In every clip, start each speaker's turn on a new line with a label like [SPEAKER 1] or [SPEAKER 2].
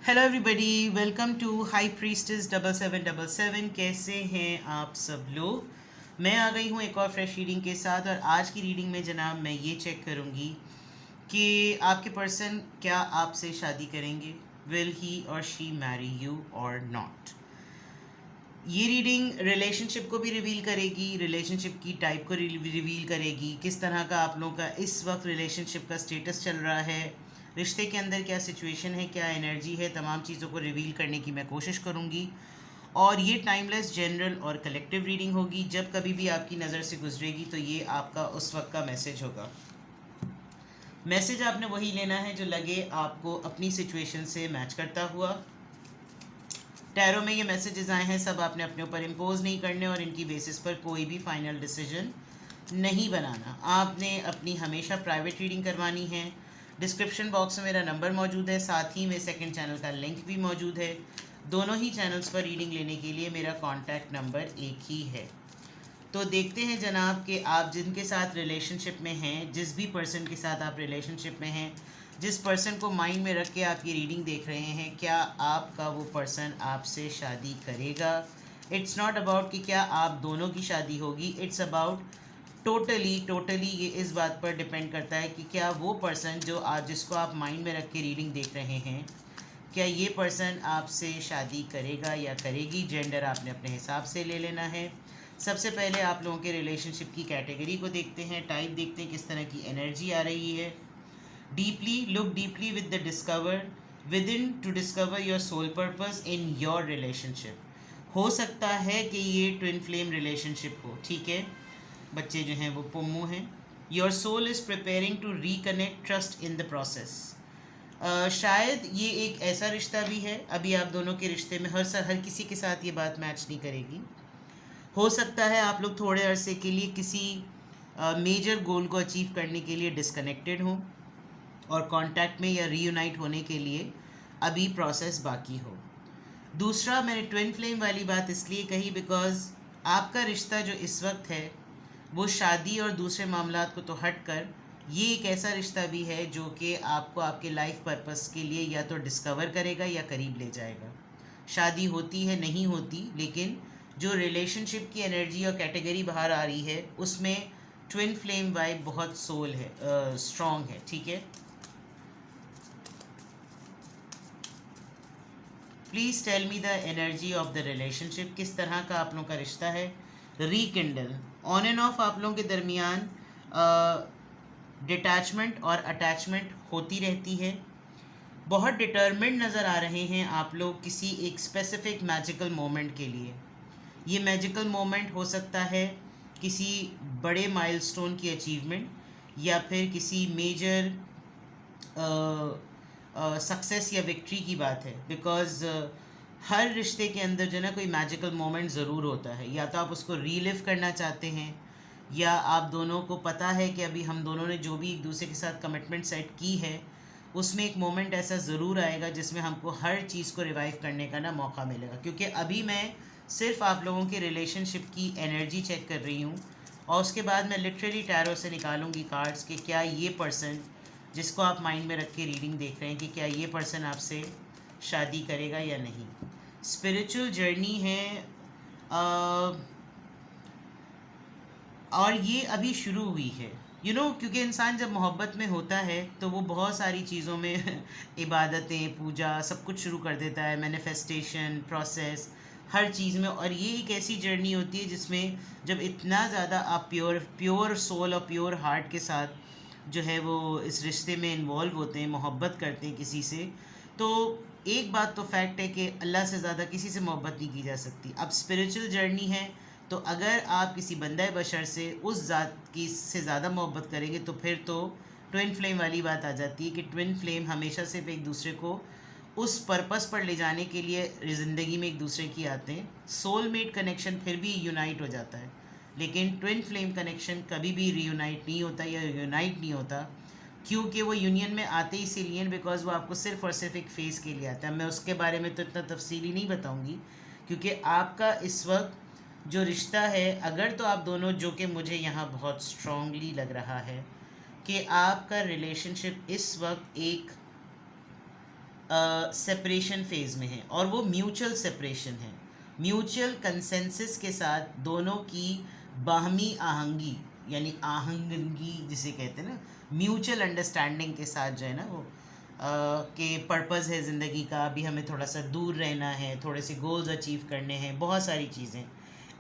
[SPEAKER 1] Hello everybody, welcome to High Priestess 7777। कैसे हैं आप सब लोग। मैं आ गई हूँ एक और फ्रेश रीडिंग के साथ। और आज की रीडिंग में जनाब मैं ये चेक करूँगी कि आपके पर्सन क्या आपसे शादी करेंगे। विल ही और शी मैरी यू और नॉट। ये रीडिंग रिलेशनशिप को भी रिवील करेगी, रिलेशनशिप की टाइप को रिवील करेगी, किस तरह का आप लोगों का इस वक्त रिलेशनशिप का स्टेटस चल रहा है, रिश्ते के अंदर क्या सिचुएशन है, क्या एनर्जी है। तमाम चीज़ों को रिवील करने की मैं कोशिश करूँगी। और ये टाइमलेस, जनरल और कलेक्टिव रीडिंग होगी। जब कभी भी आपकी नज़र से गुजरेगी तो ये आपका उस वक्त का मैसेज होगा। मैसेज आपने वही लेना है जो लगे आपको अपनी सिचुएशन से मैच करता हुआ। टैरो में ये मैसेजेस आए हैं, सब आपने अपने ऊपर इम्पोज नहीं करने और इनकी बेसिस पर कोई भी फाइनल डिसीजन नहीं बनाना। आपने अपनी हमेशा प्राइवेट रीडिंग करवानी है। डिस्क्रिप्शन बॉक्स में मेरा नंबर मौजूद है, साथ ही में सेकंड चैनल का लिंक भी मौजूद है। दोनों ही चैनल्स पर रीडिंग लेने के लिए मेरा कॉन्टैक्ट नंबर एक ही है। तो देखते हैं जनाब कि आप जिनके साथ रिलेशनशिप में हैं, जिस भी पर्सन के साथ आप रिलेशनशिप में हैं, जिस पर्सन को माइंड में रख के आप ये रीडिंग देख रहे हैं, क्या आपका वो पर्सन आपसे शादी करेगा। इट्स नॉट अबाउट कि क्या आप दोनों की शादी होगी, इट्स अबाउट टोटली ये इस बात पर डिपेंड करता है कि क्या वो पर्सन जो आप जिसको आप माइंड में रख के रीडिंग देख रहे हैं, क्या ये पर्सन आपसे शादी करेगा या करेगी। जेंडर आपने अपने हिसाब से ले लेना है। सबसे पहले आप लोगों के रिलेशनशिप की कैटेगरी को देखते हैं, टाइप देखते हैं, किस तरह की एनर्जी आ रही है। Deeply look deeply with the discover within to discover your soul purpose in your relationship. हो सकता है कि ये ट्विन फ्लेम रिलेशनशिप हो, ठीक है। बच्चे जो हैं वो पुम्मू हैं। Your soul is preparing to reconnect, trust in the process. शायद ये एक ऐसा रिश्ता भी है, अभी आप दोनों के रिश्ते में हर किसी के साथ ये बात मैच नहीं करेगी। हो सकता है आप लोग थोड़े अरसे के लिए किसी मेजर गोल को अचीव करने के लिए डिस्कनेक्टेड हों और कांटेक्ट में या रीयूनाइट होने के लिए अभी प्रोसेस बाकी हो। दूसरा, मैंने ट्विन फ्लेम वाली बात इसलिए कही बिकॉज आपका रिश्ता जो इस वक्त है वो शादी और दूसरे मामलात को तो हट कर ये एक ऐसा रिश्ता भी है जो कि आपको आपके लाइफ पर्पस के लिए या तो डिस्कवर करेगा या करीब ले जाएगा। शादी होती है नहीं होती, लेकिन जो रिलेशनशिप की एनर्जी और कैटेगरी बाहर आ रही है उसमें ट्विन फ्लेम वाइब बहुत सोल है, स्ट्रॉन्ग है, ठीक है। Please tell me the energy of the relationship, किस तरह का आप लोगों का रिश्ता है। रीकिंडल, ऑन एंड ऑफ आप लोगों के दरमियान डिटैचमेंट और अटैचमेंट होती रहती है। बहुत डिटर्मिन्ड नज़र आ रहे हैं आप लोग किसी एक स्पेसिफिक मैजिकल मोमेंट के लिए। ये मैजिकल मोमेंट हो सकता है किसी बड़े माइलस्टोन की अचीवमेंट या फिर किसी मेजर सक्सेस या विक्ट्री की बात है। बिकॉज हर रिश्ते के अंदर जो ना कोई मैजिकल मोमेंट ज़रूर होता है, या तो आप उसको रीलिव करना चाहते हैं या आप दोनों को पता है कि अभी हम दोनों ने जो भी एक दूसरे के साथ कमिटमेंट सेट की है उसमें एक मोमेंट ऐसा ज़रूर आएगा जिसमें हमको हर चीज़ को रिवाइव करने का ना मौका मिलेगा। क्योंकि अभी मैं सिर्फ आप लोगों के रिलेशनशिप की एनर्जी चेक कर रही हूँ और उसके बाद मैं लिटरली टैरो से निकालूंगी कार्ड्स कि क्या ये पर्सन जिसको आप माइंड में रख के रीडिंग देख रहे हैं कि क्या ये पर्सन आपसे शादी करेगा या नहीं। स्पिरिचुअल जर्नी है और ये अभी शुरू हुई है। क्योंकि इंसान जब मोहब्बत में होता है तो वो बहुत सारी चीज़ों में इबादतें, पूजा, सब कुछ शुरू कर देता है, मैनिफेस्टेशन प्रोसेस हर चीज़ में। और ये एक ऐसी जर्नी होती है जिसमें जब इतना ज़्यादा आप प्योर सोल और प्योर हार्ट के साथ जो है वो इस रिश्ते में इन्वॉल्व होते हैं, मोहब्बत करते हैं किसी से, तो एक बात तो फैक्ट है कि अल्लाह से ज़्यादा किसी से मोहब्बत नहीं की जा सकती। अब स्पिरिचुअल जर्नी है तो अगर आप किसी बंदा बशर से उस ज़ात की से ज़्यादा मोहब्बत करेंगे तो फिर तो ट्विन फ्लेम वाली बात आ जाती है कि ट्विन फ्लेम हमेशा सिर्फ एक दूसरे को उस पर्पस पर ले जाने के लिए ज़िंदगी में एक दूसरे की आते हैं। सोलमेट कनेक्शन फिर भी यूनाइट हो जाता है, लेकिन ट्विन फ्लेम कनेक्शन कभी भी रीयूनाइट नहीं होता या यूनाइट नहीं होता, क्योंकि वो यूनियन में आते ही इसलिए बिकॉज वो आपको सिर्फ और सिर्फ एक फेस के लिए आता है। मैं उसके बारे में तो इतना तफसीली नहीं बताऊंगी क्योंकि आपका इस वक्त जो रिश्ता है, अगर तो आप दोनों, जो कि मुझे यहाँ बहुत स्ट्रांगली लग रहा है कि आपका रिलेशनशिप इस वक्त एक सेपरेशन फेज में हैं और वो म्यूचुअल सेपरेशन है, म्यूचुअल कंसेंसस के साथ दोनों की बाहमी आहंगी यानी आहंगी जिसे कहते हैं ना, म्यूचुअल अंडरस्टैंडिंग के साथ जो है ना वो के पर्पज़ है ज़िंदगी का, अभी हमें थोड़ा सा दूर रहना है, थोड़े से गोल्स अचीव करने हैं, बहुत सारी चीज़ें।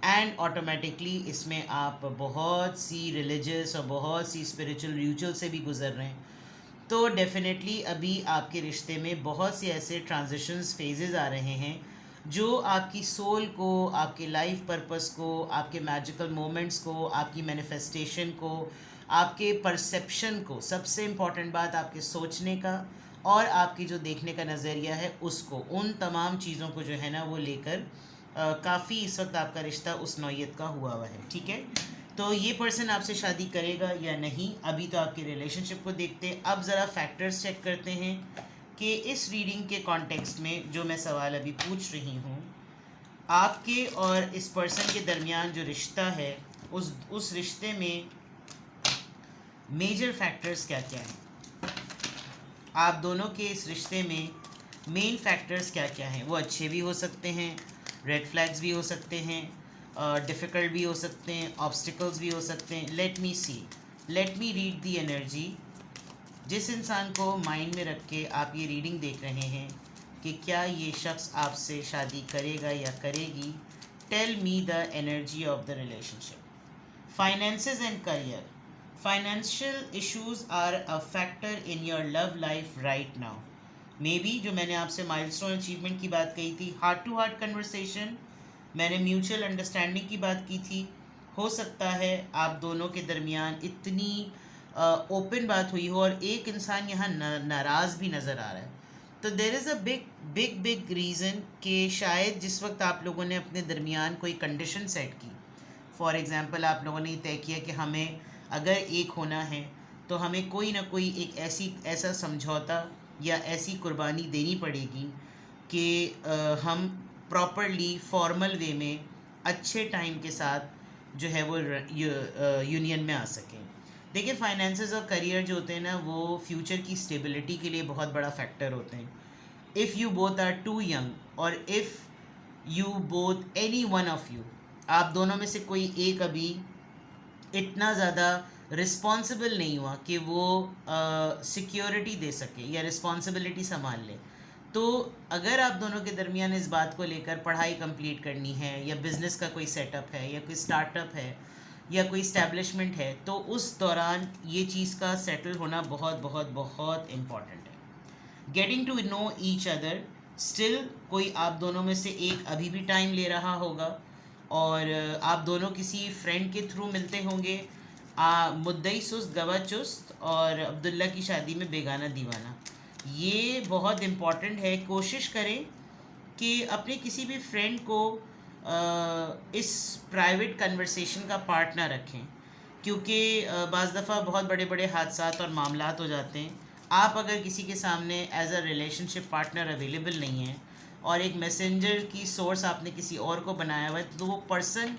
[SPEAKER 1] एंड ऑटोमेटिकली इसमें आप बहुत सी रिलीजियस और बहुत सी स्पिरिचुअल रिचुअल से भी गुजर रहे हैं। तो डेफिनेटली अभी आपके रिश्ते में बहुत से ऐसे ट्रांजिशंस फेजेस आ रहे हैं जो आपकी सोल को, आपके लाइफ पर्पस को, आपके मैजिकल मोमेंट्स को, आपकी मैनिफेस्टेशन को, आपके परसेप्शन को, सबसे इम्पॉर्टेंट बात आपके सोचने का और आपकी जो देखने का नज़रिया है उसको, उन तमाम चीज़ों को जो है ना वो लेकर काफ़ी इस वक्त आपका रिश्ता उस नौयत का हुआ है। ठीक है, तो ये पर्सन आपसे शादी करेगा या नहीं, अभी तो आपके रिलेशनशिप को देखते हैं। अब ज़रा फैक्टर्स चेक करते हैं कि इस रीडिंग के कॉन्टेक्स्ट में जो मैं सवाल अभी पूछ रही हूँ, आपके और इस पर्सन के दरमियान जो रिश्ता है उस रिश्ते में मेजर फैक्टर्स क्या क्या हैं। आप दोनों के इस रिश्ते में मेन फैक्टर्स क्या क्या हैं। वो अच्छे भी हो सकते हैं, रेड फ्लैग्स भी हो सकते हैं, डिफ़िकल्ट भी हो सकते हैं, ऑब्स्टिकल्स भी हो सकते हैं। Let me see, let me read the energy. जिस इंसान को माइंड में रख के आप ये रीडिंग देख रहे हैं कि क्या ये शख्स आपसे शादी करेगा या करेगी, tell me the energy of the relationship. Finances and career. Financial issues are a factor in your love life right now. Maybe जो मैंने आपसे माइलस्टोन अचीवमेंट की बात कही थी, हार्ट टू हार्ट कन्वर्सेशन, मैंने म्यूचुअल अंडरस्टैंडिंग की बात की थी, हो सकता है आप दोनों के दरमियान इतनी ओपन बात हुई हो और एक इंसान यहाँ नाराज़ भी नज़र आ रहा है। तो there is a big big big reason कि शायद जिस वक्त आप लोगों ने अपने दरमियान कोई कंडीशन सेट की, फॉर एग्ज़ाम्पल आप लोगों ने तय किया कि हमें अगर एक होना है तो हमें कोई ना कोई एक ऐसा समझौता या ऐसी कुर्बानी देनी पड़ेगी कि हम प्रॉपरली फॉर्मल वे में अच्छे टाइम के साथ जो है वो यूनियन में आ सकें। देखिए, फाइनेंसेस और करियर जो होते हैं ना वो फ्यूचर की स्टेबिलिटी के लिए बहुत बड़ा फैक्टर होते हैं। If you both are too young और if you both any one of you, आप दोनों में से कोई एक अभी इतना ज़्यादा रिस्पॉन्सिबल नहीं हुआ कि वो सिक्योरिटी दे सके या रिस्पॉन्सिबिलिटी संभाल ले, तो अगर आप दोनों के दरमियान इस बात को लेकर पढ़ाई कंप्लीट करनी है या बिज़नेस का कोई सेटअप है या कोई स्टार्टअप है या कोई इस्टेब्लिशमेंट है, तो उस दौरान ये चीज़ का सेटल होना बहुत बहुत बहुत इम्पॉर्टेंट है। Getting to know each other, still कोई आप दोनों में से एक अभी भी टाइम ले रहा होगा और आप दोनों किसी फ्रेंड के थ्रू मिलते होंगे। मुद्दई सुस्त गवा चुस्त और अब्दुल्ला की शादी में बेगाना दीवाना, ये बहुत इम्पॉर्टेंट है। कोशिश करें कि अपने किसी भी फ्रेंड को इस प्राइवेट कन्वर्सेशन का पार्ट ना रखें, क्योंकि बाज़ दफ़ा बहुत बड़े बड़े हादसात और मामलात हो जाते हैं। आप अगर किसी के सामने as a relationship partner available नहीं है और एक मैसेंजर की सोर्स आपने किसी और को बनाया हुआ है, तो वो पर्सन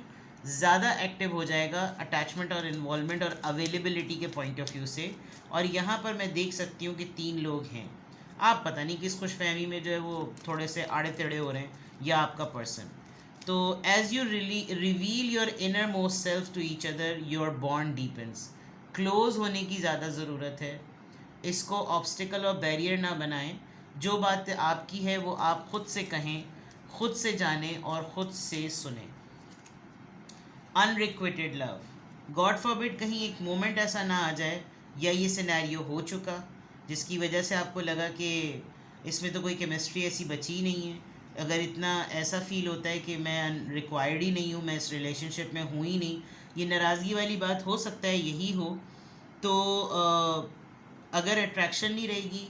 [SPEAKER 1] ज़्यादा एक्टिव हो जाएगा अटैचमेंट और इन्वॉल्वमेंट और अवेलेबिलिटी के पॉइंट ऑफ व्यू से। और यहाँ पर मैं देख सकती हूँ कि 3 लोग हैं, आप पता नहीं किस खुशफहमी में जो है वो थोड़े से आड़े टेढ़े हो रहे हैं, या आपका पर्सन। तो as you reveal your inner most self to each other, your bond deepens. Close होने की ज़्यादा ज़रूरत है, इसको ऑब्स्टिकल और बैरियर ना बनाएं। जो बात आपकी है वो आप खुद से कहें, खुद से जानें और ख़ुद से सुने। अनरिक्विटेड लव, गॉड फॉरबिड कहीं एक मोमेंट ऐसा ना आ जाए या ये सिनेरियो हो चुका जिसकी वजह से आपको लगा कि इसमें तो कोई केमिस्ट्री ऐसी बची ही नहीं है। अगर इतना ऐसा फील होता है कि मैं रिक्वायर्ड ही नहीं हूँ, मैं इस रिलेशनशिप में हूँ ही नहीं, ये नाराज़गी वाली बात हो सकता है यही हो। तो अगर अट्रैक्शन नहीं रहेगी,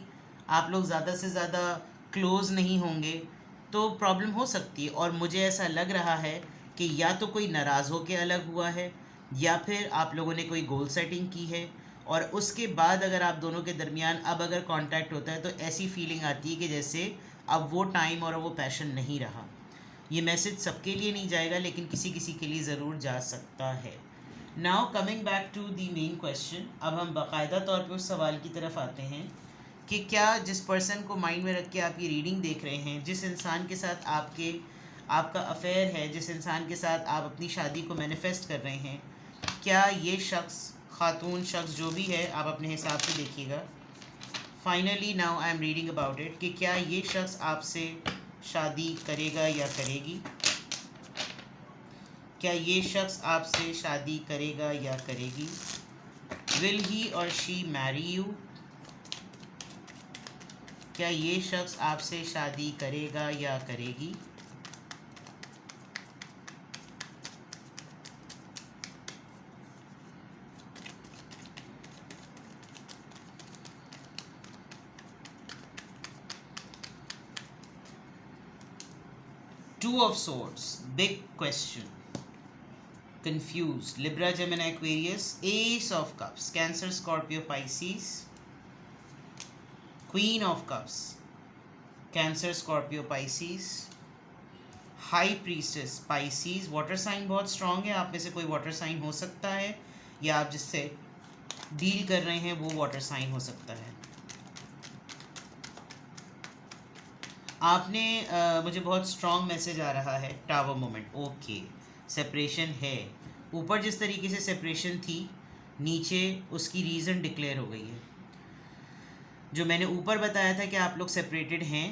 [SPEAKER 1] आप लोग ज़्यादा से ज़्यादा क्लोज़ नहीं होंगे, तो प्रॉब्लम हो सकती है। और मुझे ऐसा लग रहा है कि या तो कोई नाराज़ होकर अलग हुआ है या फिर आप लोगों ने कोई गोल सेटिंग की है और उसके बाद अगर आप दोनों के दरमियान अब अगर कांटेक्ट होता है तो ऐसी फीलिंग आती है कि जैसे अब वो टाइम और वो पैशन नहीं रहा। ये मैसेज सबके लिए नहीं जाएगा लेकिन किसी किसी के लिए ज़रूर जा सकता है। Now coming back to the main question, अब हम बाकायदा तौर पे उस सवाल की तरफ आते हैं कि क्या जिस पर्सन को माइंड में रख के आप ये रीडिंग देख रहे हैं, जिस इंसान के साथ आपका अफेयर है, जिस इंसान के साथ आप अपनी शादी को मैनिफेस्ट कर रहे हैं, क्या ये शख्स, खातून, शख्स जो भी है, आप अपने हिसाब से देखिएगा। Finally now I am reading about it कि क्या ये शख्स आपसे शादी करेगा या करेगी। क्या ये शख्स आपसे शादी करेगा या करेगी। विल ही और शी मैरी यू। क्या ये शख्स आपसे शादी करेगा या करेगी। Two of Swords, big question, confused. Libra, Gemini, Aquarius. Ace of Cups, Cancer, Scorpio, Pisces. Queen of Cups, Cancer, Scorpio, Pisces. High Priestess, Pisces. Water sign बहुत स्ट्रांग है, आप में से कोई वाटर साइन हो सकता है या आप जिससे डील कर रहे हैं वो वाटर साइन हो सकता है। आपने मुझे बहुत स्ट्रॉन्ग मैसेज आ रहा है, टावर मोमेंट। ओके, सेपरेशन है। ऊपर जिस तरीके से सेपरेशन थी, नीचे उसकी रीज़न डिक्लेयर हो गई है। जो मैंने ऊपर बताया था कि आप लोग सेपरेटेड हैं,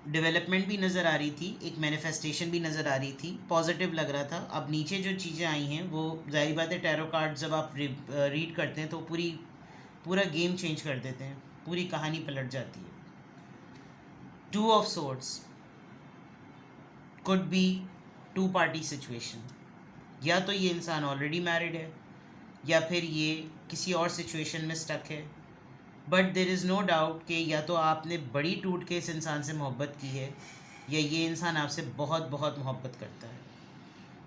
[SPEAKER 1] डेवलपमेंट भी नज़र आ रही थी, एक मैनिफेस्टेशन भी नज़र आ रही थी, पॉजिटिव लग रहा था। अब नीचे जो चीज़ें आई हैं वो ज़ाहिर बात है, टैरो कार्ड जब आप रीड करते हैं तो पूरा गेम चेंज कर देते हैं, पूरी कहानी पलट जाती है। Two of Swords could be two party situation. या तो ये इंसान ऑलरेडी मैरिड है या फिर ये किसी और सिचुएशन में स्टक है, but there is no doubt कि या तो आपने बड़ी टूट के इस इंसान से मोहब्बत की है या ये इंसान आपसे बहुत बहुत मोहब्बत करता है।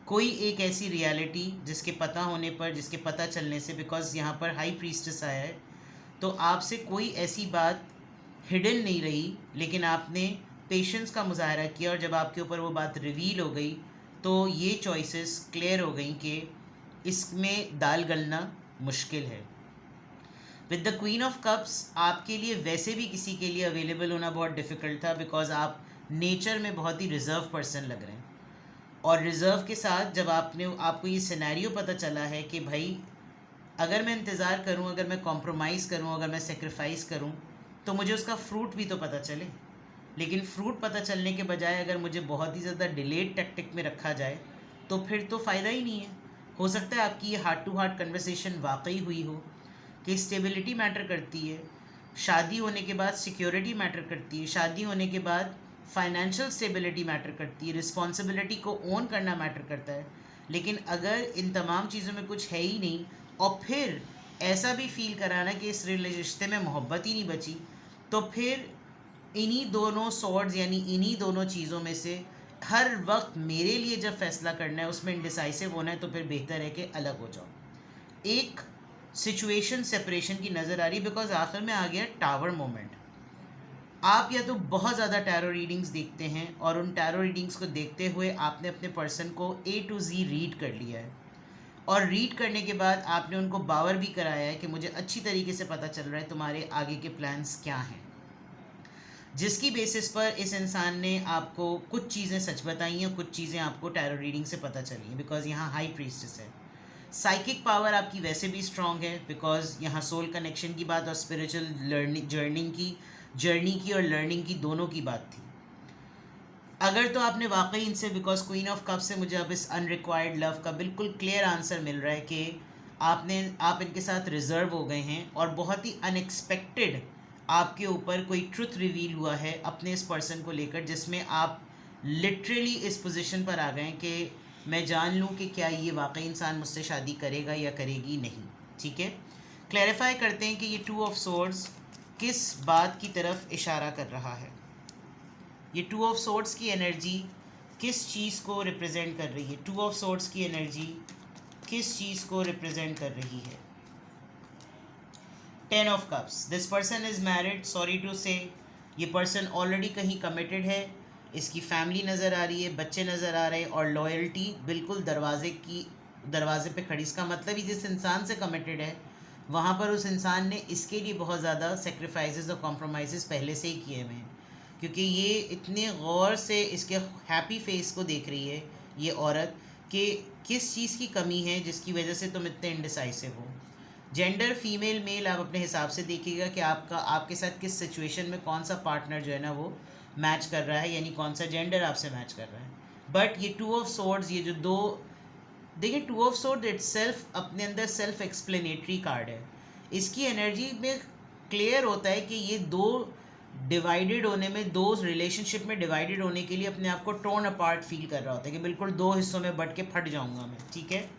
[SPEAKER 1] कोई एक ऐसी रियलिटी जिसके पता होने पर, जिसके पता चलने से, बिकॉज यहाँ पर हाई प्रीस्टेस आया है, तो आपसे कोई ऐसी बात हिडन नहीं रही, लेकिन आपने पेशेंस का मुजाहरा किया और जब आपके ऊपर वो बात रिवील हो गई तो ये चॉइसेस क्लियर हो गई कि इसमें दाल गलना मुश्किल है। With the queen of cups आपके लिए वैसे भी किसी के लिए अवेलेबल होना बहुत डिफ़िकल्ट था, बिकॉज आप नेचर में बहुत ही रिज़र्व पर्सन लग रहे हैं। और रिज़र्व के साथ जब आपको ये सिनेरियो पता चला है कि भाई अगर मैं इंतज़ार करूं, अगर मैं कॉम्प्रोमाइज़ करूं, अगर मैं सेक्रीफाइस करूं, तो मुझे उसका फ्रूट भी तो पता चले। लेकिन फ्रूट पता चलने के बजाय अगर मुझे बहुत ही ज़्यादा डिलेड टैक्टिक में रखा जाए तो फिर तो फ़ायदा ही नहीं है। हो सकता है आपकी ये हार्ट टू हार्ट कन्वर्सेशन वाकई हुई हो कि स्टेबिलिटी मैटर करती है, शादी होने के बाद सिक्योरिटी मैटर करती है, शादी होने के बाद फाइनेंशियल स्टेबिलिटी मैटर करती है, रिस्पॉन्सिबिलिटी को ओन करना मैटर करता है। लेकिन अगर इन तमाम चीज़ों में कुछ है ही नहीं और फिर ऐसा भी फील कराना कि इस रिश्ते में मोहब्बत ही नहीं बची, तो फिर इन्हीं दोनों सॉर्ड्स यानी इन्हीं दोनों चीज़ों में से हर वक्त मेरे लिए जब फैसला करना है, उसमें इंडिसाइसिव होना है, तो फिर बेहतर है कि अलग हो जाओ। एक सिचुएशन सेपरेशन की नज़र आ रही, बिकॉज आखिर में आ गया टावर मोमेंट। आप या तो बहुत ज़्यादा टैरो रीडिंग्स देखते हैं और उन टैरो रीडिंग्स को देखते हुए आपने अपने पर्सन को A to Z रीड कर लिया है, और रीड करने के बाद आपने उनको बावर भी कराया है कि मुझे अच्छी तरीके से पता चल रहा है तुम्हारे आगे के प्लान्स क्या हैं, जिसकी बेसिस पर इस इंसान ने आपको कुछ चीज़ें सच बताई हैं, कुछ चीज़ें आपको टैरो रीडिंग से पता चली हैं, बिकॉज यहाँ हाई प्रीस्टेस है। साइकिक पावर आपकी वैसे भी स्ट्रॉन्ग है, बिकॉज यहाँ सोल कनेक्शन की बात और स्पिरिचुअल जर्नी की और लर्निंग की दोनों की बात थी। अगर तो आपने वाकई इनसे, बिकॉज क्वीन ऑफ कप से मुझे अब इस अनरिक्वायर्ड लव का बिल्कुल क्लियर आंसर मिल रहा है कि आप इनके साथ रिजर्व हो गए हैं और बहुत ही अनएक्सपेक्टेड आपके ऊपर कोई ट्रुथ रिवील हुआ है अपने इस पर्सन को लेकर, जिसमें आप लिटरली इस पोजीशन पर आ गए कि मैं जान लूँ कि क्या ये वाकई इंसान मुझसे शादी करेगा या करेगी नहीं। ठीक है, क्लैरिफाई करते हैं कि ये टू ऑफ सोर्ड्स किस बात की तरफ इशारा कर रहा है। ये टू ऑफ सोर्ड्स की एनर्जी किस चीज़ को रिप्रेजेंट कर रही है। टू ऑफ सोर्ड्स की एनर्जी किस चीज़ को रिप्रेजेंट कर रही है। 10 of cups, this person is married, sorry to say ये पर्सन ऑलरेडी कहीं कमिटेड है, इसकी फैमिली नज़र आ रही है, बच्चे नज़र आ रहे हैं और लॉयल्टी बिल्कुल दरवाजे पे खड़ी। इसका मतलब ही जिस इंसान से कमिटेड है वहाँ पर उस इंसान ने इसके लिए बहुत ज़्यादा सेक्रीफाइसेस और कॉम्प्रोमाइज़ पहले से ही किए हुए हैं, क्योंकि ये इतने गौर से इसके हैप्पी फेस को देख रही है ये औरत कि किस चीज़ की कमी है जिसकी वजह से तुम इतने इंडिसाइसिव हो। जेंडर फीमेल मेल आप अपने हिसाब से देखिएगा कि आपका आपके साथ किस सिचुएशन में कौन सा पार्टनर जो है ना वो मैच कर रहा है, यानी कौन सा जेंडर आपसे मैच कर रहा है। बट ये टू ऑफ सोर्ड्स, ये जो दो, देखिए टू ऑफ सोर्ड इटसेल्फ अपने अंदर सेल्फ एक्सप्लेनेटरी कार्ड है। इसकी एनर्जी में क्लियर होता है कि ये दो डिवाइडेड होने में, दो रिलेशनशिप में डिवाइडेड होने के लिए अपने आप को टोर्न अपार्ट फील कर रहा होता है कि बिल्कुल दो हिस्सों में बट के फट जाऊंगा मैं, ठीक है।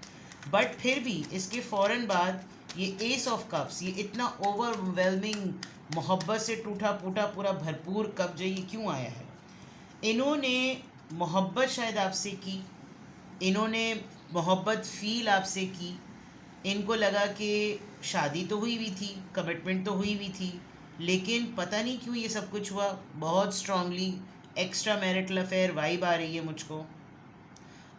[SPEAKER 1] बट फिर भी इसके फ़ौरन बाद ये एस ऑफ कप्स, ये इतना ओवरवेलमिंग मोहब्बत से टूटा फूटा पूरा भरपूर कप जो ये क्यों आया है? इन्होंने मोहब्बत शायद आपसे की, इन्होंने मोहब्बत फील आपसे की, इनको लगा कि शादी तो हुई हुई थी, कमिटमेंट तो हुई हुई थी, लेकिन पता नहीं क्यों ये सब कुछ हुआ। बहुत strongly extra marital affair vibe आ रही है मुझको,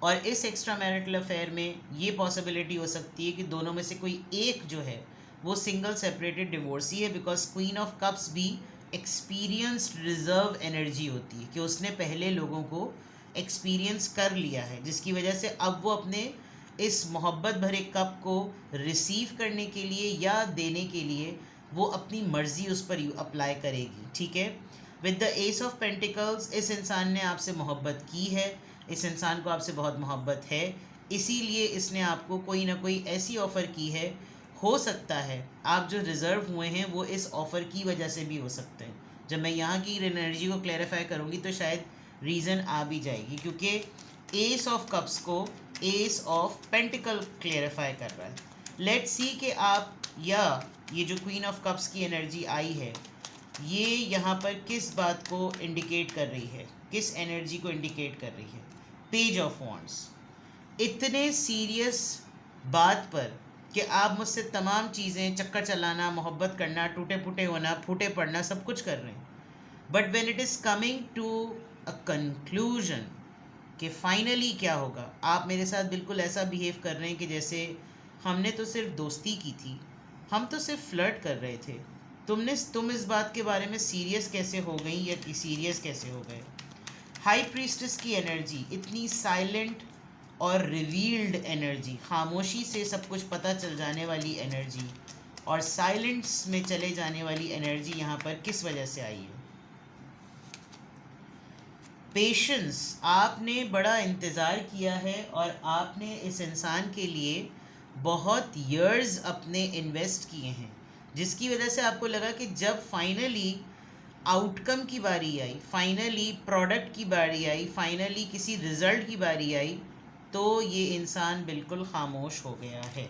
[SPEAKER 1] और इस एक्स्ट्रा मैरिटल अफेयर में ये पॉसिबिलिटी हो सकती है कि दोनों में से कोई एक जो है वो सिंगल सेपरेटेड डिवोर्सी है, बिकॉज क्वीन ऑफ कप्स भी एक्सपीरियंस्ड रिजर्व एनर्जी होती है कि उसने पहले लोगों को एक्सपीरियंस कर लिया है, जिसकी वजह से अब वो अपने इस मोहब्बत भरे कप को रिसीव करने के लिए या देने के लिए वो अपनी मर्ज़ी उस पर अप्लाई करेगी, ठीक है। With the S of pentacles, इस इंसान ने आपसे मोहब्बत की है, इस इंसान को आपसे बहुत मोहब्बत है, इसीलिए इसने आपको कोई ना कोई ऐसी ऑफ़र की है। हो सकता है आप जो रिज़र्व हुए हैं वो इस ऑफ़र की वजह से भी हो सकते हैं। जब मैं यहाँ की एनर्जी को क्लैरिफाई करूँगी तो शायद रीज़न आ भी जाएगी, क्योंकि एस ऑफ कप्स को एस ऑफ पेंटिकल क्लैरिफाई कर रहा है। लेट्स सी कि आप, या ये जो क्वीन ऑफ कप्स की एनर्जी आई है ये यहाँ पर किस बात को इंडिकेट कर रही है, किस एनर्जी को इंडिकेट कर रही है? Page of wands. इतने सीरियस बात पर कि आप मुझसे तमाम चीज़ें, चक्कर चलाना, मोहब्बत करना, टूटे फूटे होना, फूटे पड़ना, सब कुछ कर रहे हैं, but when it is coming to a conclusion कि फाइनली क्या होगा, आप मेरे साथ बिल्कुल ऐसा बिहेव कर रहे हैं कि जैसे हमने तो सिर्फ दोस्ती की थी, हम तो सिर्फ फ्लर्ट कर रहे थे, तुम इस बात के बारे में सीरियस कैसे हो गई या सीरियस कैसे हो गए? हाई प्रीस्टेस की एनर्जी, इतनी साइलेंट और रिवील्ड एनर्जी, खामोशी से सब कुछ पता चल जाने वाली एनर्जी और साइलेंस में चले जाने वाली एनर्जी यहाँ पर किस वजह से आई है? पेशेंस, आपने बड़ा इंतज़ार किया है और आपने इस इंसान के लिए बहुत इयर्स अपने इन्वेस्ट किए हैं, जिसकी वजह से आपको लगा कि जब फाइनली आउटकम की बारी आई, फाइनली प्रोडक्ट की बारी आई, फाइनली किसी रिज़ल्ट की बारी आई, तो ये इंसान बिल्कुल खामोश हो गया है।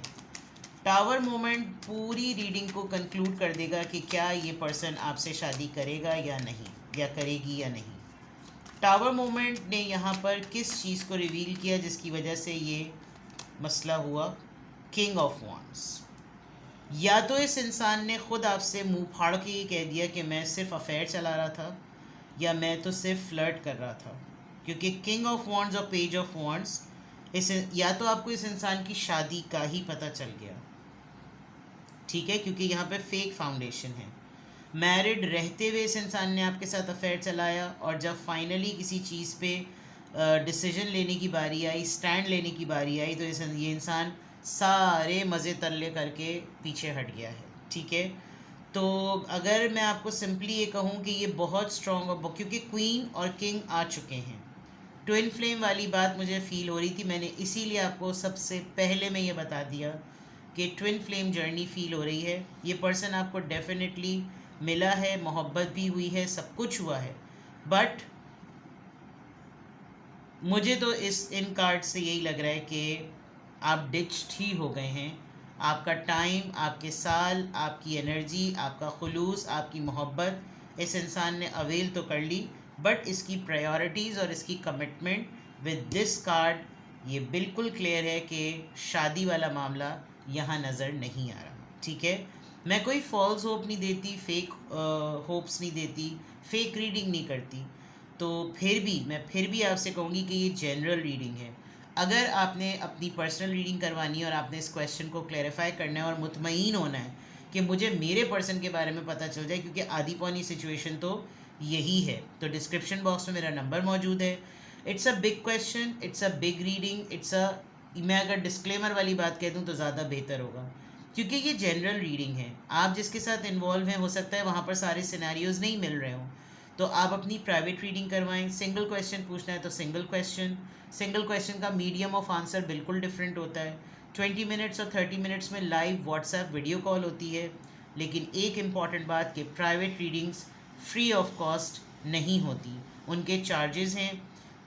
[SPEAKER 1] टावर मोमेंट पूरी रीडिंग को कंक्लूड कर देगा कि क्या ये पर्सन आपसे शादी करेगा या नहीं, या करेगी या नहीं। टावर मोमेंट ने यहाँ पर किस चीज़ को रिवील किया जिसकी वजह से ये मसला हुआ? King of wands. या तो इस इंसान ने ख़ुद आपसे मुंह फाड़ के ये कह दिया कि मैं सिर्फ अफेयर चला रहा था, या मैं तो सिर्फ फ्लर्ट कर रहा था, क्योंकि किंग ऑफ वॉन्ड्स और पेज ऑफ वॉन्ड्स, इस या तो आपको इस इंसान की शादी का ही पता चल गया, ठीक है, क्योंकि यहाँ पे फेक फाउंडेशन है। मैरिड रहते हुए इस इंसान ने आपके साथ अफेयर चलाया, और जब फाइनली किसी चीज़ पे डिसीजन लेने की बारी आई, स्टैंड लेने की बारी आई, तो ये इंसान सारे मज़े तल्ले करके पीछे हट गया है, ठीक है। तो अगर मैं आपको सिंपली ये कहूँ कि ये बहुत स्ट्रॉन्ग, और क्योंकि क्वीन और किंग आ चुके हैं, ट्विन फ्लेम वाली बात मुझे फ़ील हो रही थी, मैंने इसीलिए आपको सबसे पहले मैं ये बता दिया कि ट्विन फ्लेम जर्नी फ़ील हो रही है। ये पर्सन आपको डेफिनेटली मिला है, मोहब्बत भी हुई है, सब कुछ हुआ है, बट मुझे तो इन कार्ड से यही लग रहा है कि आप डिच्ड ही हो गए हैं। आपका टाइम, आपके साल, आपकी एनर्जी, आपका खुलूस, आपकी मोहब्बत इस इंसान ने अवेल तो कर ली, बट इसकी प्रायोरिटीज़ और इसकी कमिटमेंट विद दिस कार्ड ये बिल्कुल क्लियर है कि शादी वाला मामला यहाँ नज़र नहीं आ रहा, ठीक है। मैं कोई फॉल्स होप नहीं देती, फेक होप्स नहीं देती, फेक रीडिंग नहीं करती, तो फिर भी मैं आपसे कहूँगी कि ये जनरल रीडिंग है। अगर आपने अपनी पर्सनल रीडिंग करवानी है और आपने इस क्वेश्चन को क्लैरिफाई करना है और मुतमईन होना है कि मुझे मेरे पर्सन के बारे में पता चल जाए, क्योंकि आधी पौनी सिचुएशन तो यही है, तो डिस्क्रिप्शन बॉक्स में मेरा नंबर मौजूद है। It's a big question, it's a big reading, it's a, मैं अगर डिस्क्लेमर वाली बात कह दूँ तो ज़्यादा बेहतर होगा, क्योंकि ये जनरल रीडिंग है। आप जिसके साथ इन्वॉल्व हैं हो सकता है वहाँ पर सारे सिनेरियोज नहीं मिल रहे हों, तो आप अपनी प्राइवेट रीडिंग करवाएं। सिंगल क्वेश्चन पूछना है तो सिंगल क्वेश्चन, सिंगल क्वेश्चन का मीडियम ऑफ आंसर बिल्कुल डिफरेंट होता है। 20 मिनट्स और 30 मिनट्स में लाइव व्हाट्सएप वीडियो कॉल होती है। लेकिन एक इम्पॉर्टेंट बात कि private readings free of cost नहीं होती, उनके चार्जेस हैं।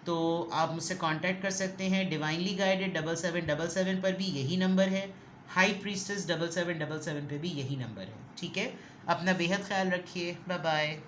[SPEAKER 1] तो आप मुझसे कांटेक्ट कर सकते हैं। डिवाइनली गाइडेड 7777 पर भी यही नंबर है, हाई प्रीस्टेस 7777 पे भी यही नंबर है। ठीक है, अपना बेहद ख्याल रखिए। Bye bye.